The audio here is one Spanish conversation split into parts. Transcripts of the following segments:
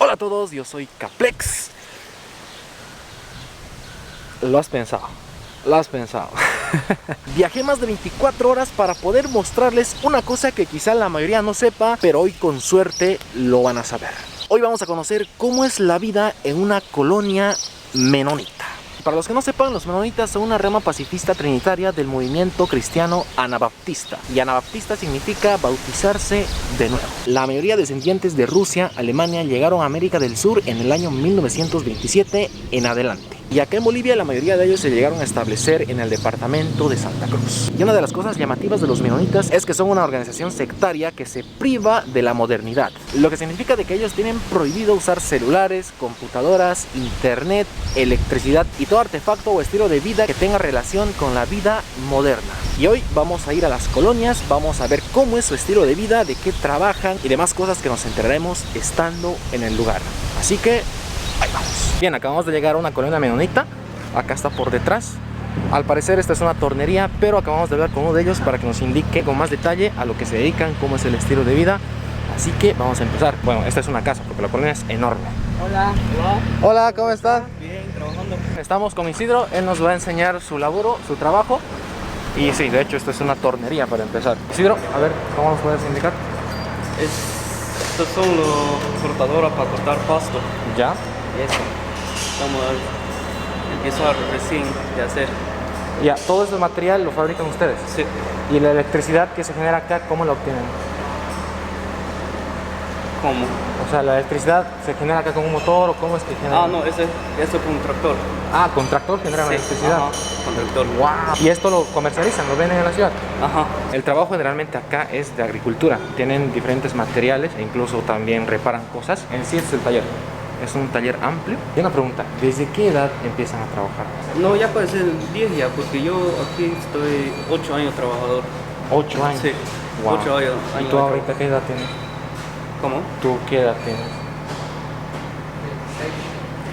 Hola a todos, yo soy Caplex. Lo has pensado, lo has pensado. Viajé más de 24 horas para poder mostrarles una cosa que quizá la mayoría no sepa, pero hoy con suerte lo van a saber. Hoy vamos a conocer cómo es la vida en una colonia menonita. Para los que no sepan, los menonitas son una rama pacifista trinitaria del movimiento cristiano anabaptista. Y anabaptista significa bautizarse de nuevo. La mayoría descendientes de Rusia, Alemania llegaron a América del Sur en el año 1927 en adelante. Y acá en Bolivia la mayoría de ellos se llegaron a establecer en el departamento de Santa Cruz. Y una de las cosas llamativas de los menonitas es que son una organización sectaria que se priva de la modernidad. Lo que significa de que ellos tienen prohibido usar celulares, computadoras, internet, electricidad y todo artefacto o estilo de vida que tenga relación con la vida moderna. Y hoy vamos a ir a las colonias, vamos a ver cómo es su estilo de vida, de qué trabajan y demás cosas que nos enteraremos estando en el lugar. Así que ahí vamos. Bien, acabamos de llegar a una colonia menonita. Acá está por detrás. Al parecer esta es una tornería, pero acabamos de hablar con uno de ellos para que nos indique con más detalle a lo que se dedican, cómo es el estilo de vida. Así que vamos a empezar. Bueno, esta es una casa porque la colonia es enorme. Hola. Hola, ¿cómo estás? Bien, trabajando. Estamos con Isidro, él nos va a enseñar su laburo, su trabajo. Y sí, de hecho esto es una tornería para empezar. Isidro, a ver, ¿cómo nos puedes indicar? Estos son los cortadores para cortar pasto. Ya. Y eso. Vamos a empezar recién de hacer. Ya, todo ese material lo fabrican ustedes. Sí. Y la electricidad que se genera acá, ¿cómo la obtienen? ¿Cómo? O sea, la electricidad se genera acá con un motor o cómo es que genera. Ah, no, eso es con un tractor. Ah, con tractor generan Sí, electricidad. ajá, con tractor. Wow. Y esto lo comercializan, lo venden en la ciudad. Ajá. El trabajo generalmente acá es de agricultura. Tienen diferentes materiales e incluso también reparan cosas. En sí es el taller. Es un taller amplio. Y una pregunta, ¿desde qué edad empiezan a trabajar? No, ya puede ser 10 ya, porque yo aquí estoy 8 años trabajador. 8 años. Sí, Wow. 8 años. ¿Y tú ahorita qué edad tienes? ¿Cómo? ¿Tú qué edad tienes?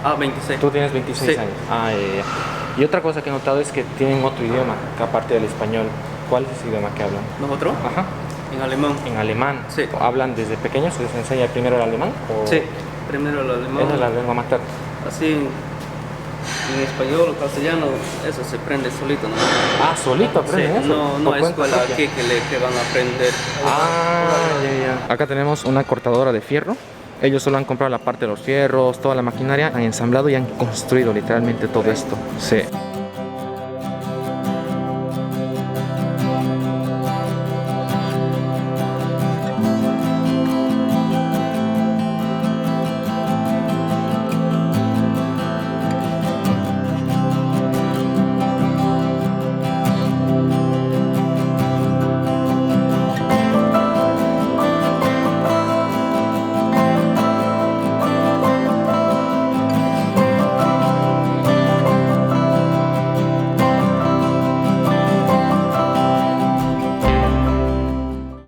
Ah, 26. Tú tienes 26 Sí. años. Ah, ya. Y otra cosa que he notado es que tienen otro idioma, que aparte del español. ¿Cuál es ese idioma que hablan? ¿Nosotros? Ajá. En alemán. En alemán. Sí. ¿Hablan desde pequeños? ¿Se les enseña primero el alemán? ¿O Sí, primero el alemán. esa es la lengua materna? Así en español o castellano, eso se aprende solito, ¿no? Ah, solito aprenden Sí, eso. no por hay cuenta escuela propia. aquí que van a aprender. Ah, ya, ya. Acá tenemos una cortadora de fierro. Ellos solo han comprado la parte de los fierros, toda la maquinaria, han ensamblado y han construido literalmente todo esto. Sí.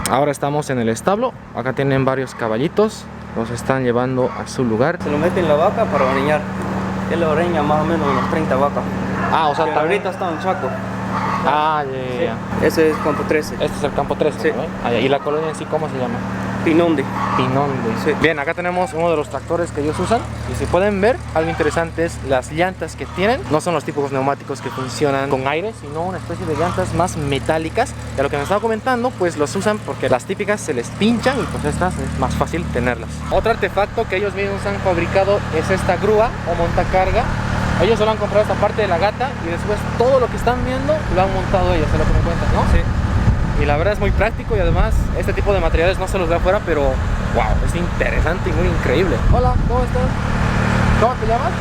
Ahora estamos en el establo. Acá tienen varios caballitos. Los están llevando a su lugar. Se lo meten en la vaca para ordeñar. Él ordeña más o menos unos 30 vacas. Ah, o sea, Pero también. ahorita está en Chaco. Ah, ya, ya, ya. Ese es campo 13. Este es el campo 13, Sí. ¿no? Ah, ya. ¿Y la colonia en sí cómo se llama? Pinonde. Pinonde. Sí. Bien, acá tenemos uno de los tractores que ellos usan. Y si pueden ver, algo interesante es las llantas que tienen. No son los típicos neumáticos que funcionan con aire, sino una especie de llantas más metálicas. Y a lo que me estaba comentando, pues los usan porque las típicas se les pinchan y pues estas es más fácil tenerlas. Otro artefacto que ellos mismos han fabricado es esta grúa o montacarga. Ellos solo han comprado esta parte de la gata y después todo lo que están viendo lo han montado ellos, es lo que me cuentan, ¿no? Sí. Y la verdad es muy práctico y además este tipo de materiales no se los ve afuera, pero wow, es interesante y muy increíble. Hola, ¿cómo estás? ¿Cómo te llamas?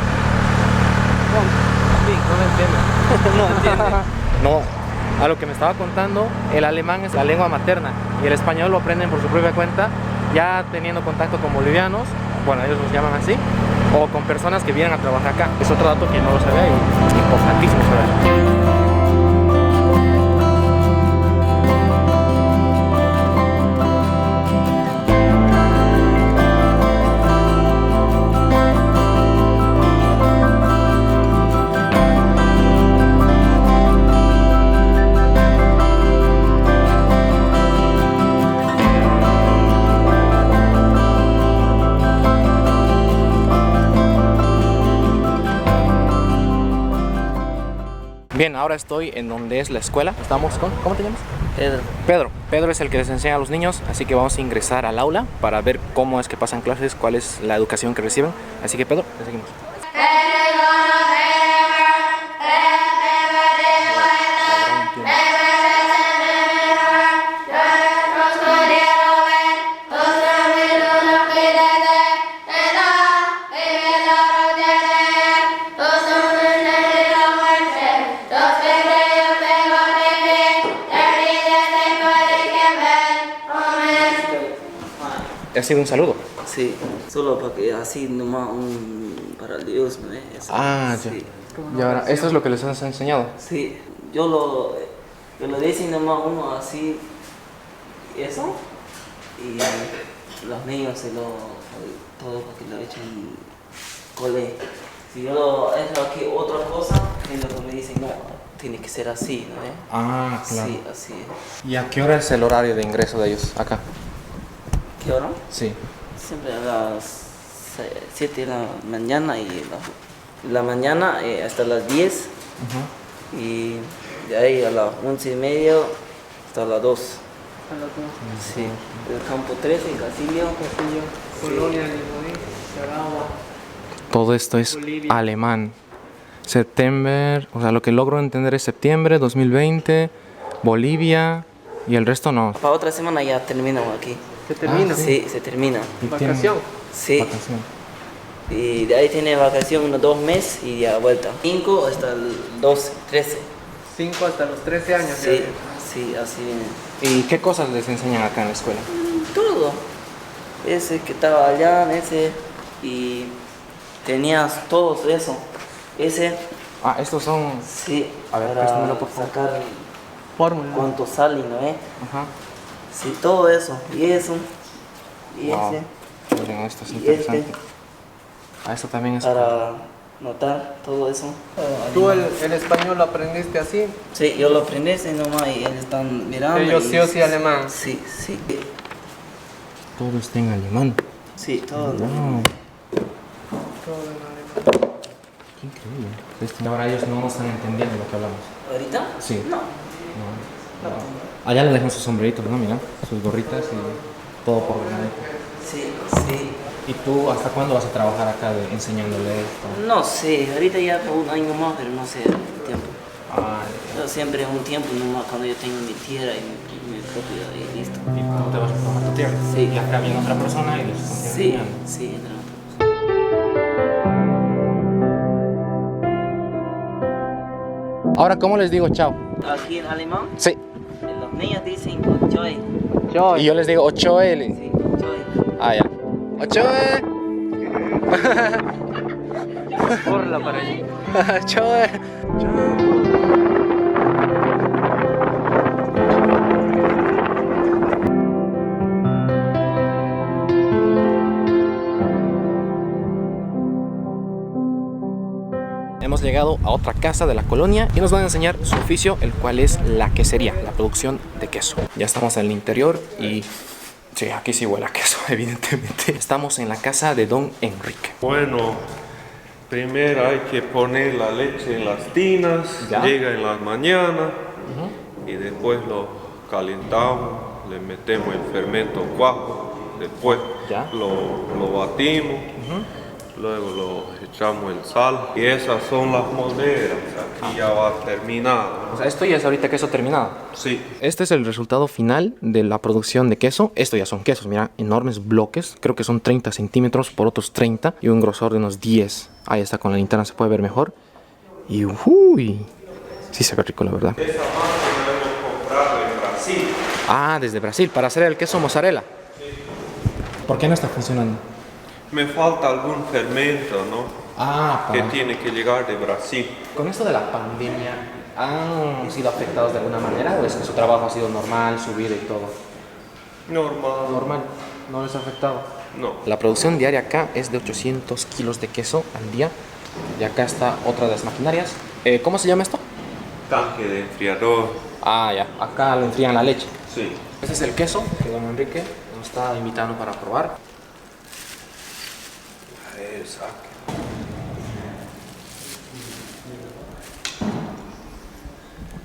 Sí, no me entiendes. No entiende. No, a lo que me estaba contando, el alemán es la lengua materna y el español lo aprenden por su propia cuenta, ya teniendo contacto con bolivianos, bueno, ellos los llaman así, o con personas que vienen a trabajar acá. Es otro dato que no lo sabía y importantísimo saber. Bien, ahora estoy en donde es la escuela. Estamos con... ¿Cómo te llamas? Pedro. Pedro. Pedro es el que les enseña a los niños, así que vamos a ingresar al aula para ver cómo es que pasan clases, cuál es la educación que reciben. Así que Pedro, te seguimos. ¿Ha sido un saludo? Sí, solo para que así nomás para Dios, ¿no? Eso, Ah, ya. sí. Y ahora, ¿esto es lo que les has enseñado? Sí, yo lo dice nomás uno así, eso, y los niños todo para que lo echen cole. Si yo lo he hecho aquí otra cosa, ellos me dicen, no, tiene que ser así, ¿no? Ah, claro. Sí, así es. ¿Y a qué hora es el horario de ingreso de ellos acá? ¿Qué hora? Sí. Siempre a las 7 de la mañana y la mañana hasta las 10 y de ahí a las 11:30 hasta las 2. Sí, el campo 13, Casillo. Colonia, Limón, Charagua. Todo esto es Bolivia. alemán. Septiembre, o sea, lo que logro entender es septiembre 2020, Bolivia y el resto no. Para otra semana ya terminamos aquí. ¿Se termina? Sí, se termina. Y tiene ¿Vacación? Sí. vacación. Y de ahí tiene vacación unos 2 meses y ya vuelta. 5 hasta el 12, 13. 5 hasta los 13 años. Sí, ya. sí, así viene. ¿Y qué cosas les enseñan acá en la escuela? Todo. Ese que estaba allá, ese. Y tenías todos eso. Ese, Ah, estos son... sí, A ver, para préstamelo, por favor. sacar Fórmula. cuánto sale, ¿no? Ajá. Sí, todo eso. Y eso. Y Wow. ese. Miren, esto es Y interesante. este. Ah, esto también es... Para notar todo eso. ¿Tú el español lo aprendiste así? Sí, yo lo aprendí así nomás y ellos están mirando. Ellos y- sí o sí alemán. Sí, sí. Todo está en alemán. Sí, todo. Wow. Todo en alemán. Qué increíble. Ahora ellos no están entendiendo lo que hablamos. ¿Ahorita? Sí. No. No. Allá le dejan sus sombreritos, ¿no? Mira, sus gorritas y todo por delante. Sí, sí. ¿Y tú hasta cuándo vas a trabajar acá enseñándole esto? No sé, ahorita ya por un año más, pero no sé el tiempo. Ah, Yo siempre es un tiempo nomás cuando yo tengo mi tierra y mi propiedad y listo. ¿y tú te vas a tomar tu tierra? Sí. Y acá viene otra persona y les continúa Sí, enseñando. sí, entre otros. Ahora, ¿cómo les digo chao? Aquí en alemán, Sí. los niños dicen Joy. Y yo les digo ochoele. Sí, Joy. Ah, ya. Ochoe. Corla para allí. Ochoe. Hemos llegado a otra casa de la colonia y nos van a enseñar su oficio, el cual es la quesería, la producción de queso. Ya estamos en el interior y sí, aquí sí huele a queso, evidentemente. Estamos en la casa de Don Enrique. Bueno, primero hay que poner la leche en las tinas, Ya. llega en la mañana y después lo calentamos, le metemos el fermento cuajo, después Ya. lo batimos, luego lo echamos el sal y esas son las molderas, aquí ya va terminado. O sea, esto ya es ahorita queso terminado. Sí, Este es el resultado final de la producción de queso. Esto ya son quesos, mira, enormes bloques. Creo que son 30 centímetros por otros 30 y un grosor de unos 10. Ahí está, con la linterna se puede ver mejor. Y uy, sí se ve rico, la verdad. esa masa debemos comprarla en Brasil. Ah, desde Brasil, para hacer el queso mozzarella. ¿Por qué no está funcionando? Me falta algún fermento, ¿no? Ah, Que tiene que llegar de Brasil. Con esto de la pandemia, ¿han sido afectados de alguna manera o es que su trabajo ha sido normal, su vida y todo? Normal. Normal, no les ha afectado. No. La producción diaria acá es de 800 kilos de queso al día. Y acá está otra de las maquinarias. ¿Cómo se llama esto? Tanque de enfriador. Ah, ya. Acá lo enfrían la leche. Sí. Este es el queso que don Enrique nos está invitando para probar. Exacto.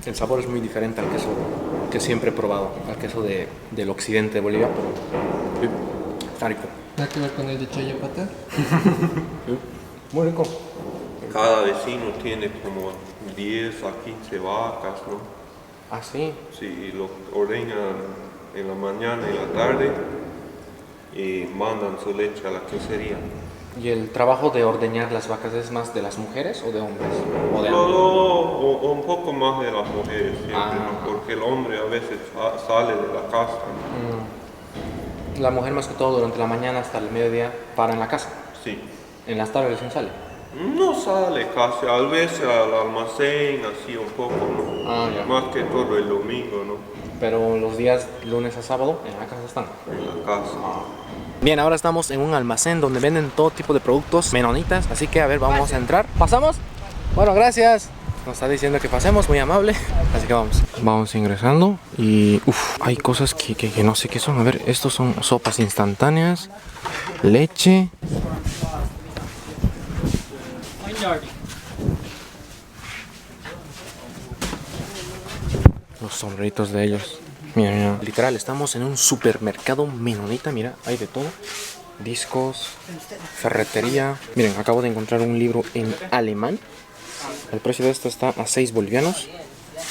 El sabor es muy diferente al queso que siempre he probado, al queso del occidente de Bolivia, pero sí, está rico. Nada que ver con el de Chayapata. Sí, muy rico. Cada vecino tiene como 10 a 15 vacas, ¿no? Ah, sí. Sí, y lo ordeñan en la mañana y la tarde y mandan su leche a la quesería. ¿Y el trabajo de ordeñar las vacas es más de las mujeres o de hombres? ¿O de ambos? O un poco más de las mujeres siempre, Ah. ¿no? Porque el hombre a veces sale de la casa, ¿no? La mujer más que todo durante la mañana hasta el mediodía para en la casa. Sí. En las tardes recién sale. No sale casi, a veces al almacén, así un poco, ¿no? Ah, ya. Más que todo el domingo, ¿no? Pero los días lunes a sábado en la casa están. En la casa. Bien, ahora estamos en un almacén donde venden todo tipo de productos menonitas. Así que a ver, vamos a entrar. ¿Pasamos? Bueno, gracias. Nos está diciendo que pasemos, muy amable. Así que vamos. Vamos ingresando y hay cosas que no sé qué son. A ver, estos son sopas instantáneas, leche. Los sombreritos de ellos. Mira, mira. Literal, estamos en un supermercado menonita. Mira, hay de todo. Discos, ferretería. Miren, acabo de encontrar un libro en alemán. El precio de esto está a 6 bolivianos.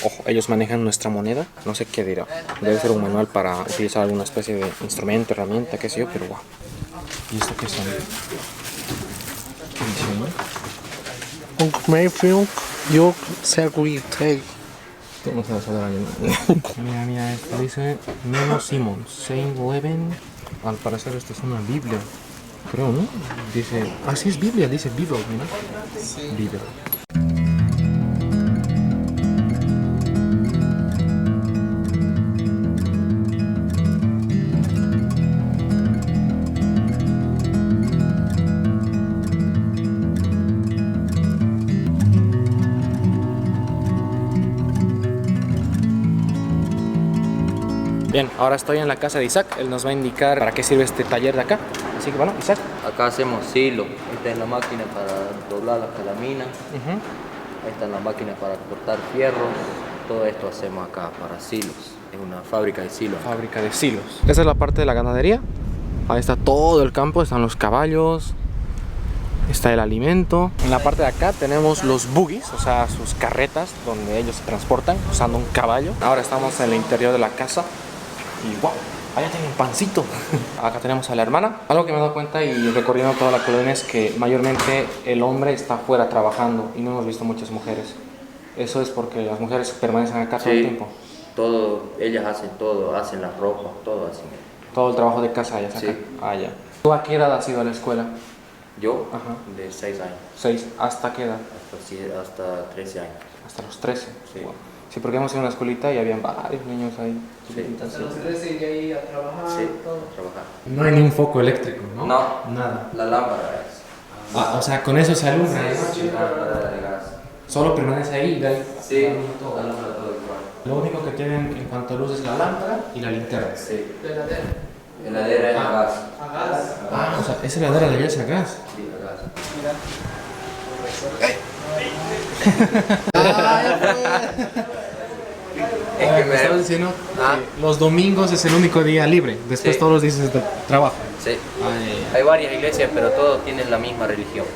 Ojo, ellos manejan nuestra moneda. No sé qué dirá. Debe ser un manual para utilizar alguna especie de instrumento, herramienta, qué sé yo, pero guau. ¿Y esto qué son? ¿Qué dice ahí? Und Mayfield, York, Sergui, Teg. No sabes hablar alemán. Mira, mira, esto dice Meno Simon, Saint Leven. Al parecer esto es una Biblia, creo, ¿no? Dice, sí es Biblia, dice Biblia, mira. Sí. Biblia. Bien, ahora estoy en la casa de Isaac. Él nos va a indicar para qué sirve este taller de acá. Así que bueno, Isaac. Acá hacemos silo. Esta es la máquina para doblar las calaminas. Esta es la máquina para cortar fierros. Todo esto hacemos acá para silos. Es una fábrica de silos. Fábrica de silos. Esa es la parte de la ganadería. Ahí está todo el campo, están los caballos. Está el alimento. En la parte de acá tenemos los buggies, o sea, sus carretas donde ellos se transportan usando un caballo. Ahora estamos en el interior de la casa. Y wow, allá tienen pancito. Acá tenemos a la hermana. Algo que me he dado cuenta y recorriendo toda la colonia es que mayormente el hombre está afuera trabajando y no hemos visto muchas mujeres. Eso es porque las mujeres permanecen acá todo el tiempo. Todo, ellas hacen todo, hacen la ropa, todo hacen. Todo el trabajo de casa ellas acá. Sí. Ah, ya. ¿Tú a qué edad has ido a la escuela? Yo, Ajá. de 6 años, 6. ¿Hasta qué edad? hasta 13 años. Hasta los 13. Sí. Wow. Sí, porque hemos ido a una escuelita y habían varios niños ahí. Sí. Hasta los 13 y de ahí a trabajar. Sí, todo. trabajar. No hay ni un foco eléctrico, ¿no? No, Nada. la lámpara es. O sea, con eso se alumbra. Sí, lámpara de gas. Solo permanece ahí y de ahí. Sí, todo. la lámpara todo igual. Lo único que tienen en cuanto a luz es la lámpara y la linterna. Sí. Heladera. Heladera es a gas. A gas. O sea, esa heladera de allá es a gas. Sí, a gas. Mira. Es que me estabas diciendo Ah. que los domingos es el único día libre. Después Sí. todos los días es de trabajo. Sí. Hay varias iglesias, pero todos tienen la misma religión.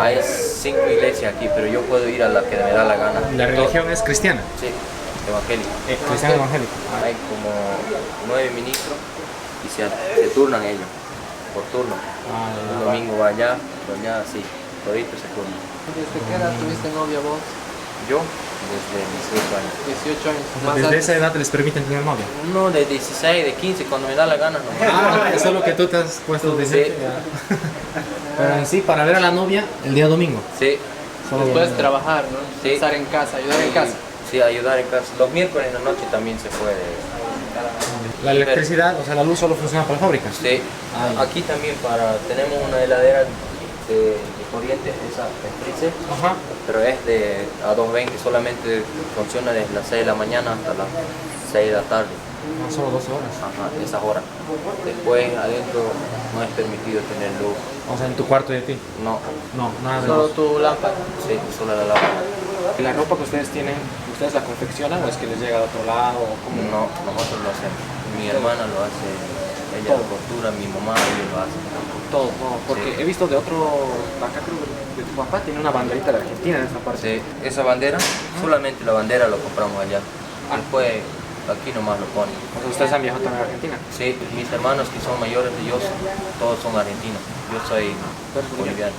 Hay 5 iglesias aquí, pero yo puedo ir a la que me da la gana. La religión es cristiana. Sí, evangélica. Cristiano evangélico. Hay como 9 ministros y se turnan ellos, por turno. Un domingo va allá, otro allá, así, toditos se turnan. ¿Desde qué edad tuviste novia vos? Yo, desde 18 años. 18 años. Más Desde antes. esa edad les permiten tener novia. Uno de 16, de 15, cuando me da la gana. No. Eso es lo que tú te has puesto de Sí. Pero en sí, para ver a la novia el día domingo. Sí, Después trabajar, ¿no? Sí. Estar en casa, ayudar en casa. Sí, ayudar en casa. Los miércoles en la noche también se puede. La electricidad, o sea, la luz solo funciona para fábricas. Sí, Ah, aquí también tenemos una heladera de corriente, esa es Freezer, Ajá. pero es a 220, solamente funciona desde las 6 de la mañana hasta las 6 de la tarde. Solo 12 horas. Ajá, esas horas. Después adentro no es permitido tener luz. O sea, en tu cuarto de ti. No, No, nada de Solo luz. tu lámpara. sí, solo la lámpara. ¿La ropa que ustedes tienen, ustedes la confeccionan o es que les llega de otro lado? ¿O cómo? No, nosotros lo hacemos. Mi hermana lo hace, ella lo costura, mi mamá, ellos lo hacen. Todo, no, porque Sí. he visto de otro, acá creo que de tu papá tiene una banderita de Argentina en esta parte. Sí, esa bandera, solamente la bandera lo compramos allá. Después aquí nomás lo ponen. O sea, ustedes han viajado también a Argentina. Sí, mis hermanos que son mayores de ellos, todos son argentinos. Yo soy boliviano.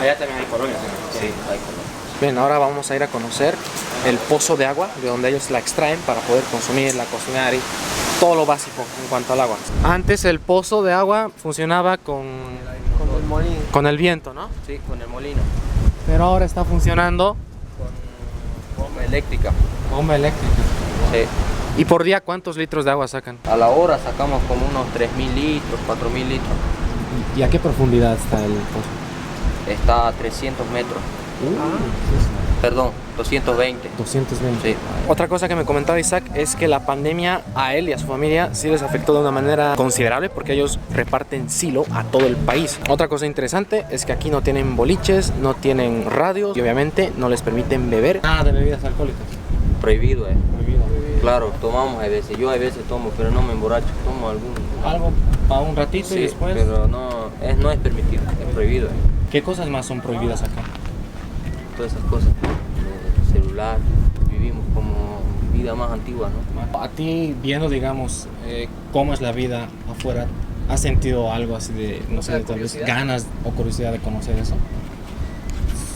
Allá también hay colonias. ¿No? Sí, hay color. Bien, ahora vamos a ir a conocer el pozo de agua, de donde ellos la extraen para poder consumirla, cocinar y todo lo básico en cuanto al agua. Antes el pozo de agua funcionaba con el molino. con el viento, ¿no? Sí, con el molino, Pero ahora está funcionando con bomba eléctrica. bomba eléctrica. Sí. ¿Y por día cuántos litros de agua sacan? A la hora sacamos como unos 3.000 litros, 4.000 litros. ¿Y a qué profundidad está el pozo? Está a 300 metros. Perdón, 220. 220. Sí. Otra cosa que me comentaba Isaac es que la pandemia a él y a su familia sí les afectó de una manera considerable porque ellos reparten silo a todo el país. Otra cosa interesante es que aquí no tienen boliches, no tienen radios y obviamente no les permiten beber nada de bebidas alcohólicas. Prohibido, Claro, tomamos a veces. Yo a veces tomo, pero no me emborracho. Tomo Algo para un ratito y Sí, después. pero no es permitido, es prohibido. ¿Qué cosas más son prohibidas acá? Todas esas cosas. Celular, vivimos como vida más antigua, ¿no? A ti, viendo, digamos, cómo es la vida afuera, ¿has sentido algo así de, no sé, tal vez ganas o curiosidad de conocer eso?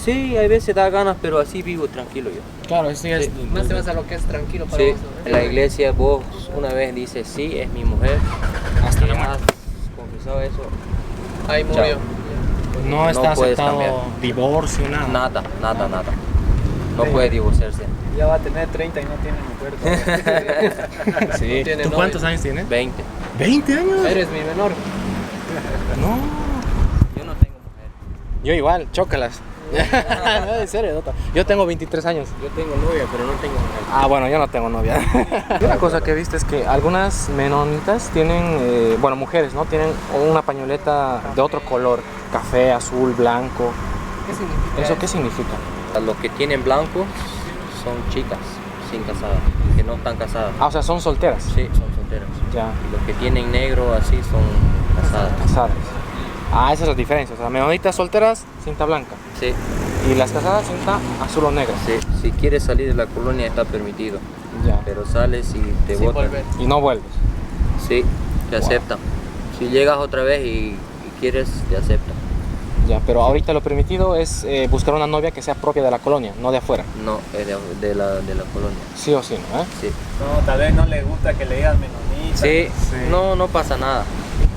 Sí, a veces da ganas, pero así vivo tranquilo yo. Claro, eso ya es... Más te vas a lo que es tranquilo para Sí, vos, ¿no? en la iglesia vos una vez dices, sí, es mi mujer. Hasta la Si muerte. has confesado eso, Ahí murió. No está puedes aceptado cambiar. divorcio, nada. nada. No puede divorciarse. Ya va a tener 30 y no tiene mujer. Sí. Tiene ¿Tú novio. cuántos años tienes? 20. ¿20 años? Eres mi menor. No. Yo no tengo mujer. Yo igual, chócalas. No, en serio, Dota. Yo tengo 23 años. Yo tengo novia, pero no tengo mujer. Ah, bueno, yo no tengo novia. Una cosa que he visto es que algunas menonitas tienen, bueno, mujeres, ¿no? Tienen una pañoleta de otro color, café, azul, blanco. ¿Qué significa? ¿Eso qué significa? Los que tienen blanco son chicas sin casadas, que no están casadas. Ah, o sea, son solteras. Sí, son solteras. Ya, Y los que tienen negro así son casadas. casadas. Ah, esa es la diferencia. O sea, menonitas solteras, cinta blanca. Sí, Y las casadas, cinta azul o negra. sí. Si quieres salir de la colonia está permitido, Ya. pero sales y te Sin botan. volver. Y no vuelves. Sí, te aceptan. Si llegas otra vez y quieres, te aceptan. Ya, pero ahorita lo permitido es buscar una novia que sea propia de la colonia, no de afuera. No, es de la colonia. Sí o sí, ¿no? Sí. No, tal vez no le gusta que le digan menonita. Sí, no pasa nada.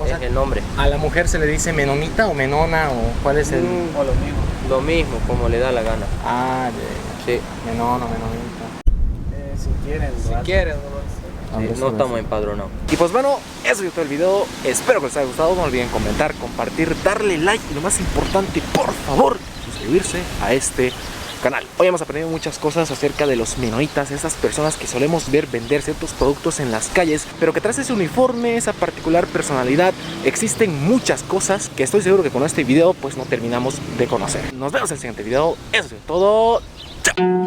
O sea, Es el nombre. ¿A la mujer se le dice menonita o menona o cuál es el...? O lo mismo. Lo mismo, como le da la gana. Ah, ya. Sí, Menono, menonita. Si quieren, Si lo hacen. quieres, nomás. sí, no estamos empadronados. Y pues bueno, eso es todo el video. Espero que les haya gustado. No olviden comentar, compartir, darle like y lo más importante, por favor, suscribirse a este canal. Hoy hemos aprendido muchas cosas acerca de los menonitas, esas personas que solemos ver vender ciertos productos en las calles, pero que tras ese uniforme, esa particular personalidad, existen muchas cosas que estoy seguro que con este video pues no terminamos de conocer. Nos vemos en el siguiente video. Eso es todo. Chao.